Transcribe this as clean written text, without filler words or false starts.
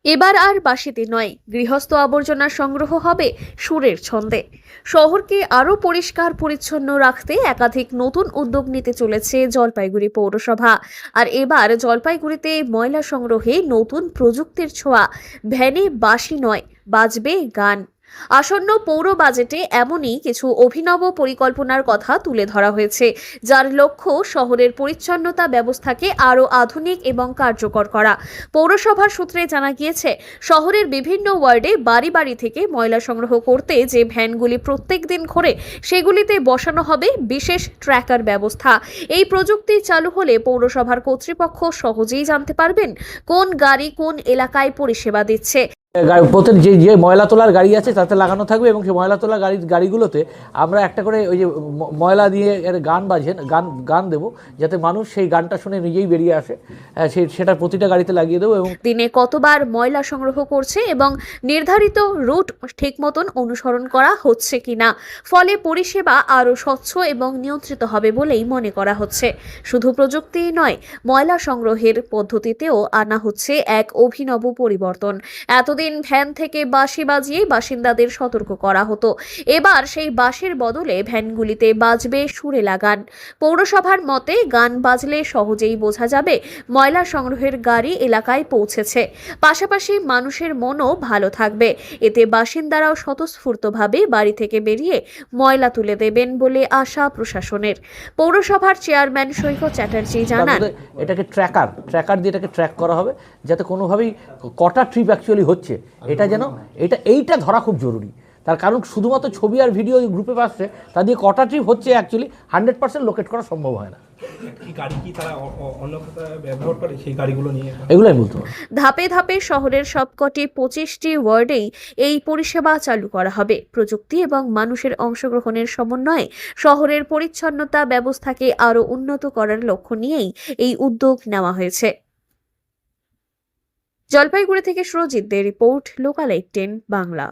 এবার আর বাসিতে নয়, গৃহস্থ আবর্জনা সংগ্রহ হবে সুরের ছন্দে। শহরকে আরও পরিষ্কার পরিচ্ছন্ন রাখতে একাধিক নতুন উদ্যোগ নিতে চলেছে জলপাইগুড়ি পৌরসভা। আর এবার জলপাইগুড়িতে ময়লা সংগ্রহে নতুন প্রযুক্তির ছোঁয়া। ভ্যানে বাঁশি নয়, বাজবে গান। আসন্ন পৌর বাজেটে এমনই কিছু অভিনব পরিকল্পনার কথা তুলে ধরা হয়েছে, যার লক্ষ্য শহরের পরিচ্ছন্নতা ব্যবস্থাকে আরও আধুনিক এবং কার্যকর করা। পৌরসভার সূত্রে জানা গিয়েছে, শহরের বিভিন্ন ওয়ার্ডে বাড়ি বাড়ি থেকে ময়লা সংগ্রহ করতে যে ভ্যানগুলি প্রত্যেক দিন ঘোরে, সেগুলিতে বসানো হবে বিশেষ ট্র্যাকার ব্যবস্থা। এই প্রযুক্তি চালু হলে পৌরসভার কর্তৃপক্ষ সহজেই জানতে পারবেন কোন গাড়ি কোন এলাকায় পরিষেবা দিচ্ছে। প্রত্যেক যে ময়লা তোলার গাড়ি আছে তাতে লাগানো থাকবে, এবং সেই ময়লা তোলার গাড়িগুলোতে আমরা একটা করে ওই যে ময়লা দিয়ে গান দেবো, যাতে মানুষ সেই গানটা শুনে নিজেই বেরিয়ে আসে। সেটা প্রতিটা গাড়িতে লাগিয়ে দেবো। এবং দিনে কতবার ময়লা সংগ্রহ করছে এবং নির্ধারিত রুট ঠিক মতন অনুসরণ করা হচ্ছে কিনা, ফলে পরিষেবা আরও স্বচ্ছ এবং নিয়ন্ত্রিত হবে বলেই মনে করা হচ্ছে। শুধু প্রযুক্তিই নয়, ময়লা সংগ্রহের পদ্ধতিতেও আনা হচ্ছে এক অভিনব পরিবর্তন। এতদিন ভ্যান থেকে বাঁশি বাজিয়ে বাসিন্দাদের সতর্ক করা হতো, এবার সেই বাঁশির বদলে ভ্যানগুলিতে বাজবে সুরেলা গান। পৌরসভার মতে, গান বাজলে সহজেই বোঝা যাবে ময়লা সংগ্রহের গাড়ি এলাকায় পৌঁছেছে। পাশাপাশি মানুষের মনও ভালো থাকবে। এতে বাসিন্দারাও স্বতঃস্ফূর্তভাবে বাড়ি থেকে বেরিয়ে ময়লা তুলে দেবেন বলে আশা প্রশাসনের। পৌরসভার চেয়ারম্যান সৈকত চ্যাটার্জি জানান, এটাকে ট্র্যাকার দিয়ে এটাকে ট্র্যাক করা হবে, যাতে কোনোভাবেই কটা ট্রিপ অ্যাকচুয়ালি হচ্ছে এইটা ধরা খুব জরুরি। তার কারণ শুধুমাত্র ছবি আর ভিডিও গ্রুপে আসছে, তা দিয়ে কটা ট্রিপ হচ্ছে অ্যাকচুয়ালি 100% লোকেট করা সম্ভব হয় না। এগুলোই বলতে হবে। ধাপে ধাপে শহরের সবকটি 25টি ওয়ার্ডেই এই পরিষেবা চালু করা হবে। প্রযুক্তি এবং মানুষের অংশগ্রহণের সমন্বয়ে শহরের পরিচ্ছন্নতা ব্যবস্থাকে আরও উন্নত করার লক্ষ্য নিয়েই এই উদ্যোগ নেওয়া হয়েছে। জলপাইগুড়ি থেকে সুরজিৎ দে রিপোর্ট, লোকাল 18 বাংলা।